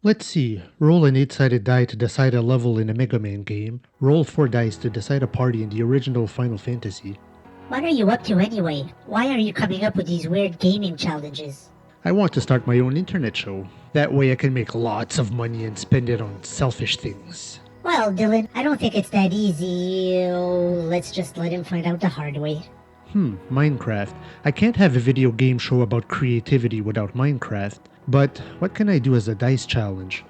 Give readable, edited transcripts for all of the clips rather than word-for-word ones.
Let's see. Roll an 8-sided die to decide a level in a Mega Man game. Roll 4 dice to decide a party in the original Final Fantasy. What are you up to anyway? Why are you coming up with these weird gaming challenges? I want to start my own internet show. That way I can make lots of money and spend it on selfish things. Well, Dylan, I don't think it's that easy. Let's just let him find out the hard way. Minecraft. I can't have a video game show about creativity without Minecraft. But what can I do as a dice challenge?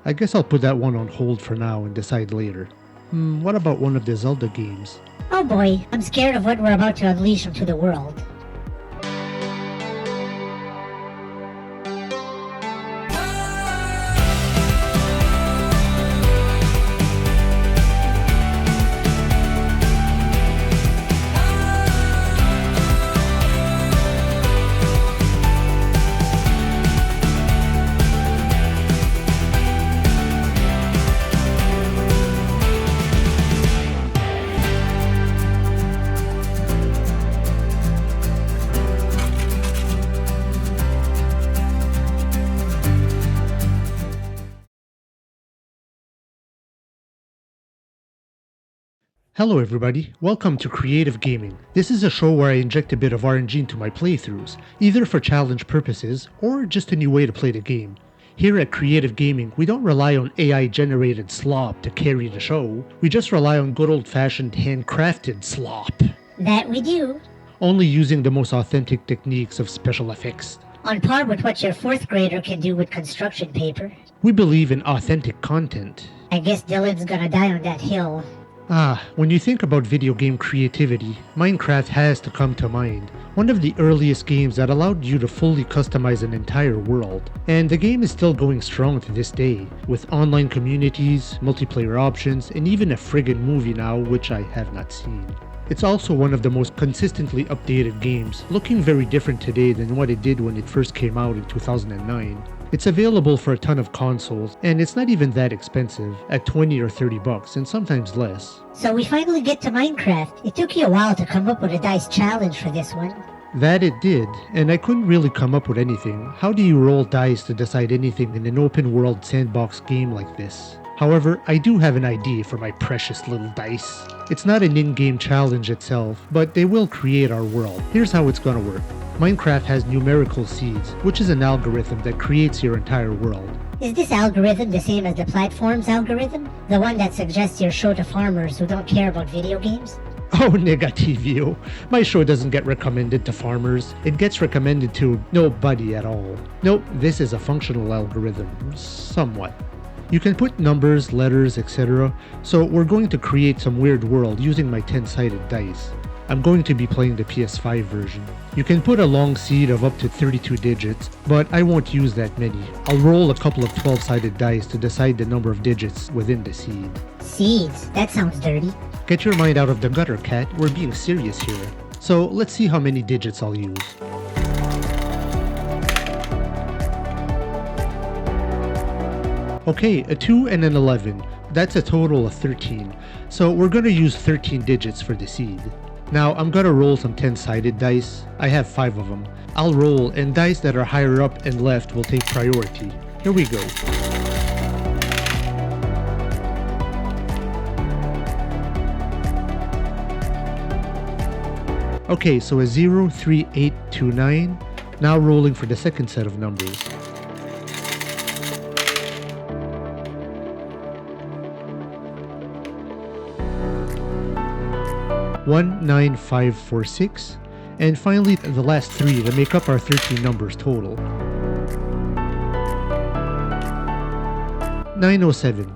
I guess I'll put that one on hold for now and decide later. What about one of the Zelda games? Oh boy, I'm scared of what we're about to unleash into the world. Hello everybody, welcome to Creative Gaming. This is a show where I inject a bit of RNG into my playthroughs, either for challenge purposes or just a new way to play the game. Here at Creative Gaming, we don't rely on AI-generated slop to carry the show, we just rely on good old-fashioned handcrafted slop. That we do. Only using the most authentic techniques of special effects. On par with what your 4th grader can do with construction paper. We believe in authentic content. I guess Dylan's gonna die on that hill. When you think about video game creativity, Minecraft has to come to mind. One of the earliest games that allowed you to fully customize an entire world. And the game is still going strong to this day, with online communities, multiplayer options, and even a friggin' movie now, which I have not seen. It's also one of the most consistently updated games, looking very different today than what it did when it first came out in 2009. It's available for a ton of consoles, and it's not even that expensive, at 20 or 30 bucks, and sometimes less. So we finally get to Minecraft. It took you a while to come up with a dice challenge for this one. That it did, and I couldn't really come up with anything. How do you roll dice to decide anything in an open world sandbox game like this? However, I do have an idea for my precious little dice. It's not an in-game challenge itself, but they will create our world. Here's how it's gonna work. Minecraft has numerical seeds, which is an algorithm that creates your entire world. Is this algorithm the same as the platform's algorithm? The one that suggests your show to farmers who don't care about video games? Oh, Negativio. My show doesn't get recommended to farmers. It gets recommended to nobody at all. Nope, this is a functional algorithm. Somewhat. You can put numbers, letters, etc. So we're going to create some weird world using my 10-sided dice. I'm going to be playing the PS5 version. You can put a long seed of up to 32 digits, but I won't use that many. I'll roll a couple of 12-sided dice to decide the number of digits within the seed. Seeds? That sounds dirty. Get your mind out of the gutter, cat. We're being serious here. So let's see how many digits I'll use. Okay, a 2 and an 11. That's a total of 13. So we're going to use 13 digits for the seed. Now I'm gonna roll some 10-sided dice. I have 5 of them. I'll roll, and dice that are higher up and left will take priority. Here we go. Okay, so a 0, 3, 8, 2, 9. Now rolling for the second set of numbers. One, 9, 5, 4, 6, and finally the last 3 to make up our 13 numbers total. 907.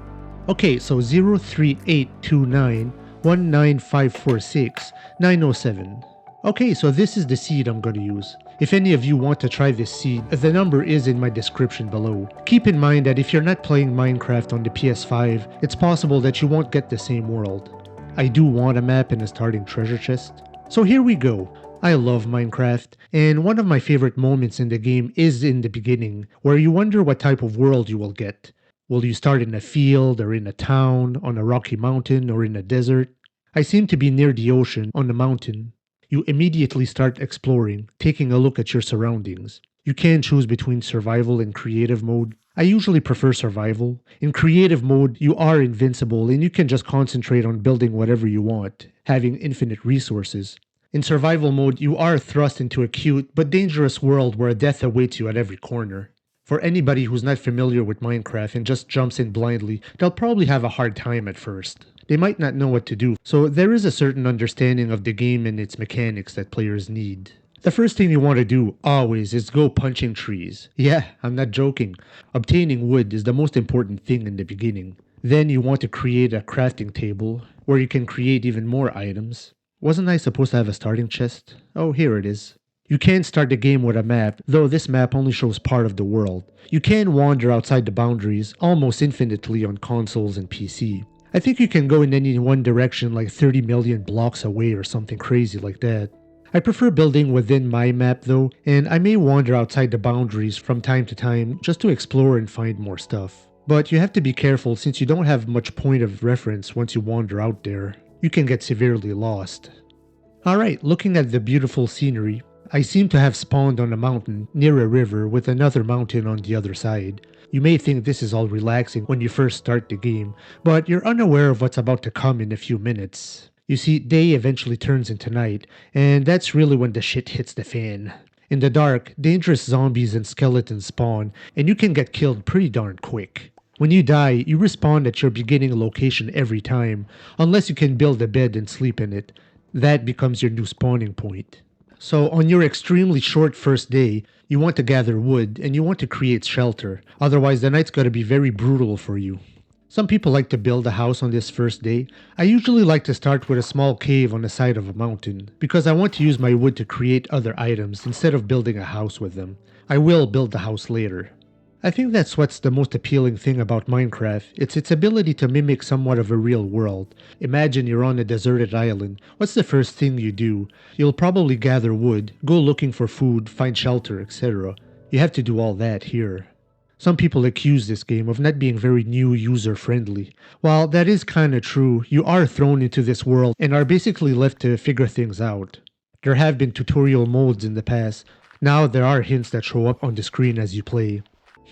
Okay, so 0, 3, 8, 2, 9, 1, 9, 5, 4, 6, 907. Okay, so this is the seed I'm going to use. If any of you want to try this seed, the number is in my description below. Keep in mind that if you're not playing Minecraft on the PS5, it's possible that you won't get the same world. I do want a map and a starting treasure chest. So here we go. I love Minecraft, and one of my favorite moments in the game is in the beginning, where you wonder what type of world you will get. Will you start in a field, or in a town, on a rocky mountain, or in a desert? I seem to be near the ocean, on a mountain. You immediately start exploring, taking a look at your surroundings. You can choose between survival and creative mode. I usually prefer survival. In creative mode, you are invincible and you can just concentrate on building whatever you want, having infinite resources. In survival mode, you are thrust into a cute but dangerous world where death awaits you at every corner. For anybody who's not familiar with Minecraft and just jumps in blindly, they'll probably have a hard time at first. They might not know what to do, so there is a certain understanding of the game and its mechanics that players need. The first thing you want to do, always, is go punching trees. Yeah, I'm not joking. Obtaining wood is the most important thing in the beginning. Then you want to create a crafting table, where you can create even more items. Wasn't I supposed to have a starting chest? Oh, here it is. You can start the game with a map, though this map only shows part of the world. You can wander outside the boundaries almost infinitely on consoles and PC. I think you can go in any one direction like 30 million blocks away or something crazy like that. I prefer building within my map though, and I may wander outside the boundaries from time to time just to explore and find more stuff. But you have to be careful since you don't have much point of reference once you wander out there. You can get severely lost. Alright, looking at the beautiful scenery, I seem to have spawned on a mountain near a river with another mountain on the other side. You may think this is all relaxing when you first start the game, but you're unaware of what's about to come in a few minutes. You see, day eventually turns into night, and that's really when the shit hits the fan. In the dark, dangerous zombies and skeletons spawn, and you can get killed pretty darn quick. When you die, you respawn at your beginning location every time, unless you can build a bed and sleep in it. That becomes your new spawning point. So on your extremely short first day, you want to gather wood and you want to create shelter, otherwise the night's gotta be very brutal for you. Some people like to build a house on this first day. I usually like to start with a small cave on the side of a mountain, because I want to use my wood to create other items instead of building a house with them. I will build the house later. I think that's what's the most appealing thing about Minecraft. It's its ability to mimic somewhat of a real world. Imagine you're on a deserted island. What's the first thing you do? You'll probably gather wood, go looking for food, find shelter, etc. You have to do all that here. Some people accuse this game of not being very new user-friendly. While that is kinda true, you are thrown into this world and are basically left to figure things out. There have been tutorial modes in the past. Now there are hints that show up on the screen as you play.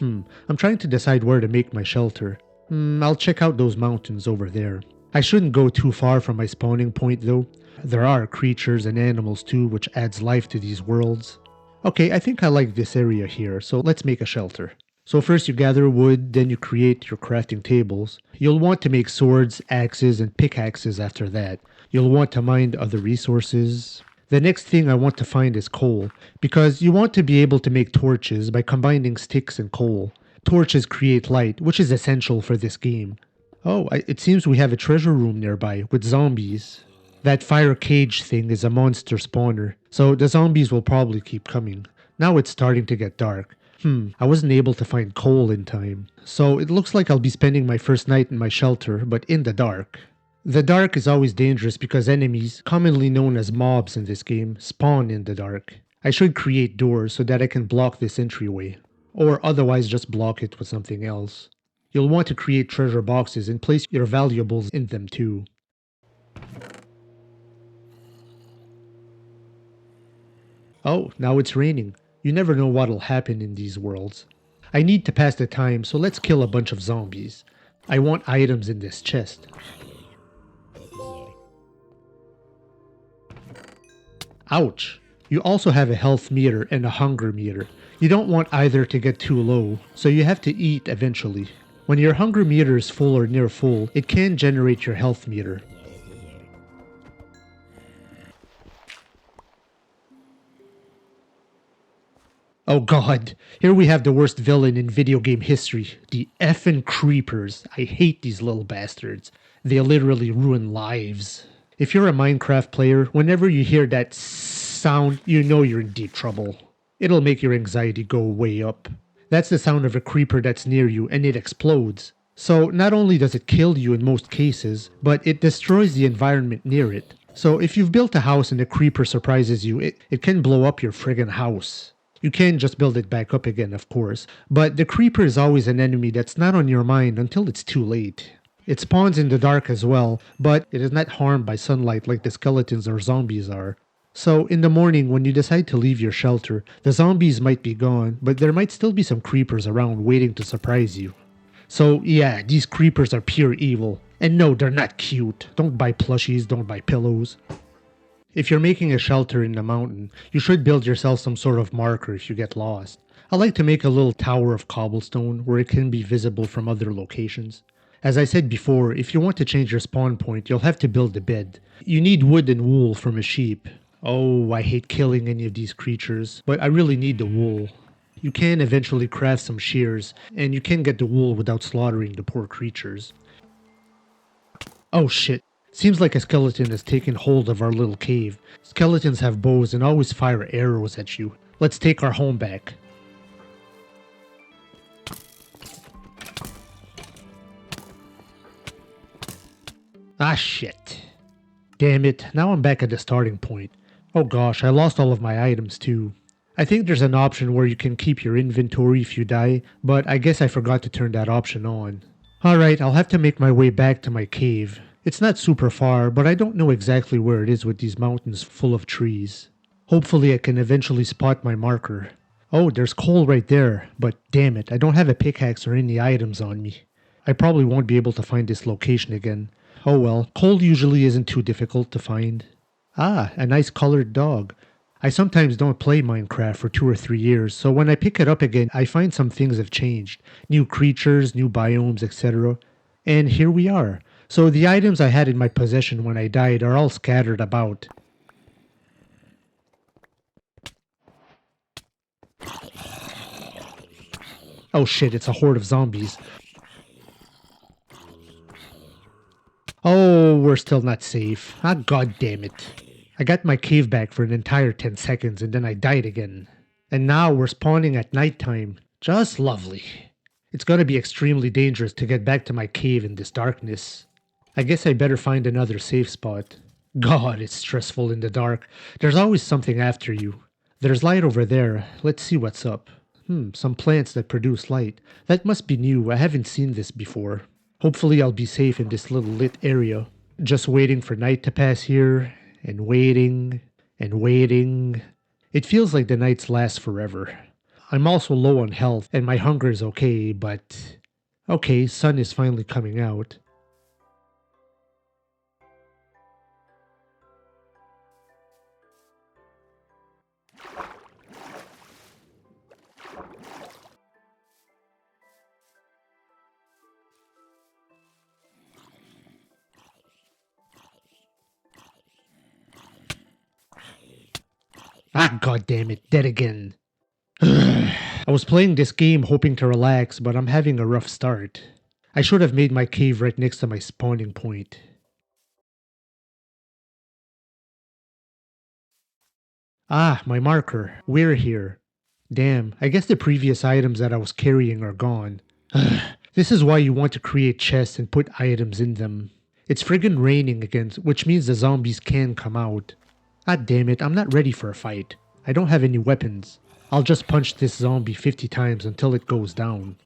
I'm trying to decide where to make my shelter. I'll check out those mountains over there. I shouldn't go too far from my spawning point though. There are creatures and animals too, which adds life to these worlds. Okay, I think I like this area here, so let's make a shelter. So first you gather wood, then you create your crafting tables. You'll want to make swords, axes, and pickaxes after that. You'll want to mine other resources. The next thing I want to find is coal, because you want to be able to make torches by combining sticks and coal. Torches create light, which is essential for this game. Oh, it seems we have a treasure room nearby with zombies. That fire cage thing is a monster spawner, so the zombies will probably keep coming. Now it's starting to get dark. I wasn't able to find coal in time. So it looks like I'll be spending my first night in my shelter, but in the dark. The dark is always dangerous because enemies, commonly known as mobs in this game, spawn in the dark. I should create doors so that I can block this entryway, or otherwise just block it with something else. You'll want to create treasure boxes and place your valuables in them too. Oh, now it's raining. You never know what'll happen in these worlds. I need to pass the time, so let's kill a bunch of zombies. I want items in this chest. Ouch! You also have a health meter and a hunger meter. You don't want either to get too low, so you have to eat eventually. When your hunger meter is full or near full, it can generate your health meter. Oh god, here we have the worst villain in video game history, the effing creepers. I hate these little bastards. They literally ruin lives. If you're a Minecraft player, whenever you hear that sound, you know you're in deep trouble. It'll make your anxiety go way up. That's the sound of a creeper that's near you and it explodes. So not only does it kill you in most cases, but it destroys the environment near it. So if you've built a house and a creeper surprises you, it can blow up your friggin' house. You can just build it back up again, of course, but the creeper is always an enemy that's not on your mind until it's too late. It spawns in the dark as well, but it is not harmed by sunlight like the skeletons or zombies are. So, in the morning, when you decide to leave your shelter, the zombies might be gone, but there might still be some creepers around waiting to surprise you. So, yeah, these creepers are pure evil. And no, they're not cute. Don't buy plushies, don't buy pillows. If you're making a shelter in the mountain, you should build yourself some sort of marker if you get lost. I like to make a little tower of cobblestone where it can be visible from other locations. As I said before, if you want to change your spawn point, you'll have to build a bed. You need wood and wool from a sheep. Oh, I hate killing any of these creatures, but I really need the wool. You can eventually craft some shears, and you can get the wool without slaughtering the poor creatures. Oh shit. Seems like a skeleton has taken hold of our little cave. Skeletons have bows and always fire arrows at you. Let's take our home back. Ah shit. Damn it, now I'm back at the starting point. Oh gosh, I lost all of my items too. I think there's an option where you can keep your inventory if you die, but I guess I forgot to turn that option on. Alright, I'll have to make my way back to my cave. It's not super far, but I don't know exactly where it is with these mountains full of trees. Hopefully I can eventually spot my marker. Oh, there's coal right there, but damn it, I don't have a pickaxe or any items on me. I probably won't be able to find this location again. Oh well, coal usually isn't too difficult to find. Ah, a nice colored dog. I sometimes don't play Minecraft for 2 or 3 years, so when I pick it up again, I find some things have changed. New creatures, new biomes, etc. And here we are. So the items I had in my possession when I died are all scattered about. Oh shit, it's a horde of zombies. Oh, we're still not safe. Ah, god damn it. I got my cave back for an entire 10 seconds and then I died again. And now we're spawning at nighttime. Just lovely. It's gonna be extremely dangerous to get back to my cave in this darkness. I guess I better find another safe spot. God, it's stressful in the dark. There's always something after you. There's light over there. Let's see what's up. Some plants that produce light. That must be new. I haven't seen this before. Hopefully I'll be safe in this little lit area. Just waiting for night to pass here, and waiting, and waiting. It feels like the nights last forever. I'm also low on health, and my hunger is okay, but... Okay, sun is finally coming out. Ah, god damn it, dead again. I was playing this game hoping to relax, but I'm having a rough start. I should have made my cave right next to my spawning point. Ah, my marker. We're here. Damn, I guess the previous items that I was carrying are gone. This is why you want to create chests and put items in them. It's friggin' raining again, which means the zombies can come out. Ah damn it, I'm not ready for a fight. I don't have any weapons. I'll just punch this zombie 50 times until it goes down.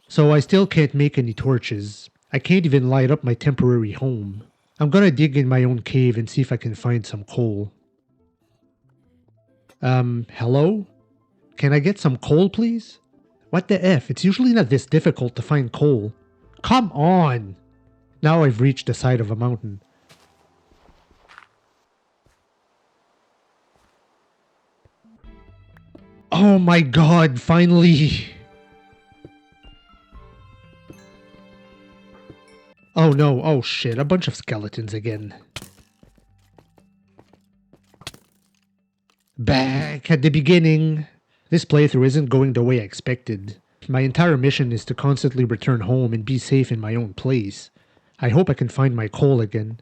So I still can't make any torches. I can't even light up my temporary home. I'm gonna dig in my own cave and see if I can find some coal. Hello? Can I get some coal, please? What the F? It's usually not this difficult to find coal. Come on! Now I've reached the side of a mountain. Oh my god, finally! Oh no, oh shit, a bunch of skeletons again. Back at the beginning. This playthrough isn't going the way I expected. My entire mission is to constantly return home and be safe in my own place. I hope I can find my coal again.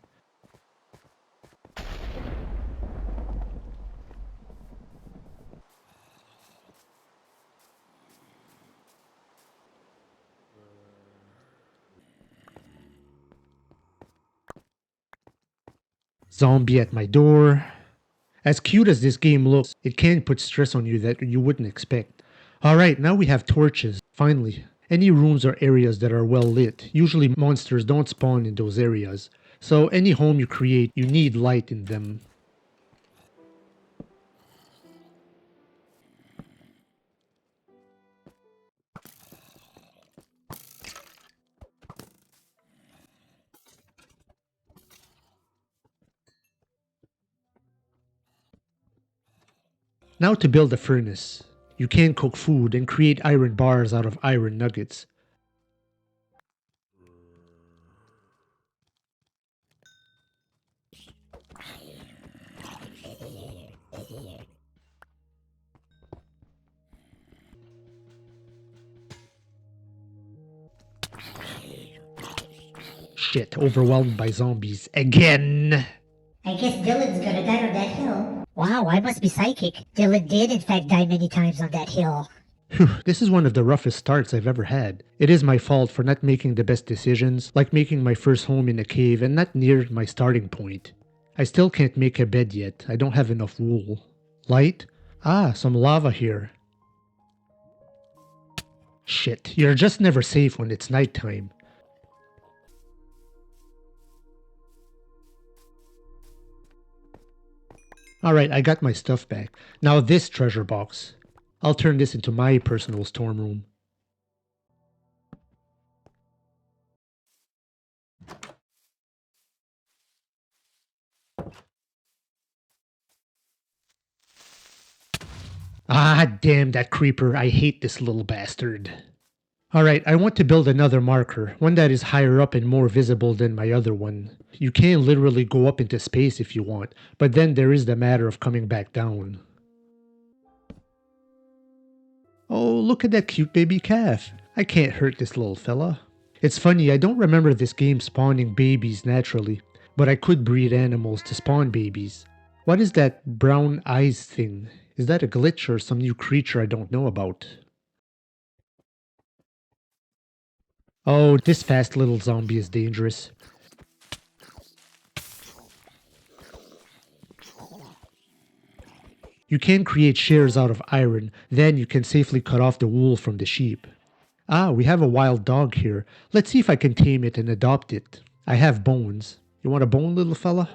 Zombie at my door. As cute as this game looks, it can put stress on you that you wouldn't expect. Alright, now we have torches, finally. Any rooms or areas that are well lit, usually monsters don't spawn in those areas. So any home you create, you need light in them. Now to build a furnace. You can cook food and create iron bars out of iron nuggets. Shit, overwhelmed by zombies again. I guess Dylan's gonna die on that hill. Wow, I must be psychic. Dylan did in fact die many times on that hill. Phew, this is one of the roughest starts I've ever had. It is my fault for not making the best decisions, like making my first home in a cave and not near my starting point. I still can't make a bed yet, I don't have enough wool. Light? Ah, some lava here. Shit, you're just never safe when it's nighttime. Alright, I got my stuff back. Now this treasure box. I'll turn this into my personal storm room. Ah, damn that creeper. I hate this little bastard. Alright, I want to build another marker, one that is higher up and more visible than my other one. You can literally go up into space if you want, but then there is the matter of coming back down. Oh, look at that cute baby calf. I can't hurt this little fella. It's funny, I don't remember this game spawning babies naturally, but I could breed animals to spawn babies. What is that brown eyes thing? Is that a glitch or some new creature I don't know about? Oh, this fast little zombie is dangerous. You can create shears out of iron, then you can safely cut off the wool from the sheep. Ah, we have a wild dog here. Let's see if I can tame it and adopt it. I have bones. You want a bone, little fella?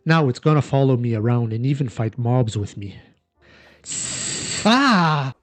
Now it's gonna follow me around and even fight mobs with me. Ah!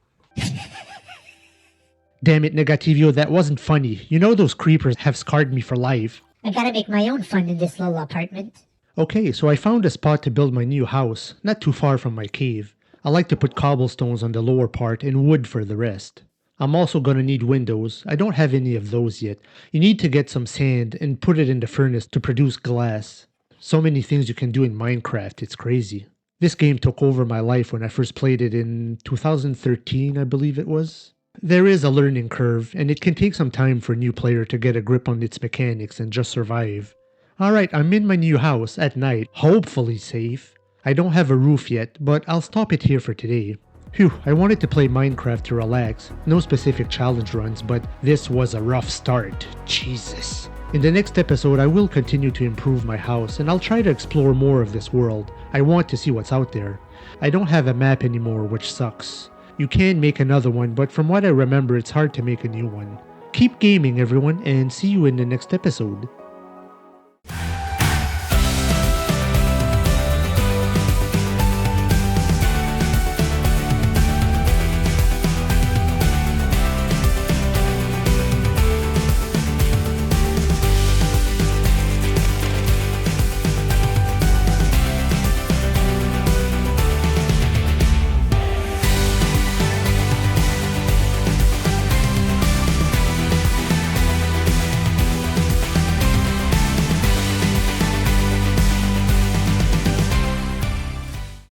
Damn it, Negativio, that wasn't funny. You know those creepers have scarred me for life. I gotta make my own fun in this little apartment. Okay, so I found a spot to build my new house, not too far from my cave. I like to put cobblestones on the lower part and wood for the rest. I'm also gonna need windows. I don't have any of those yet. You need to get some sand and put it in the furnace to produce glass. So many things you can do in Minecraft, it's crazy. This game took over my life when I first played it in 2013, I believe it was. There is a learning curve, and it can take some time for a new player to get a grip on its mechanics and just survive. Alright, I'm in my new house at night, hopefully safe. I don't have a roof yet, but I'll stop it here for today. Phew, I wanted to play Minecraft to relax. No specific challenge runs, but this was a rough start. Jesus. In the next episode, I will continue to improve my house, and I'll try to explore more of this world. I want to see what's out there. I don't have a map anymore, which sucks. You can make another one, but from what I remember, it's hard to make a new one. Keep gaming, everyone, and see you in the next episode.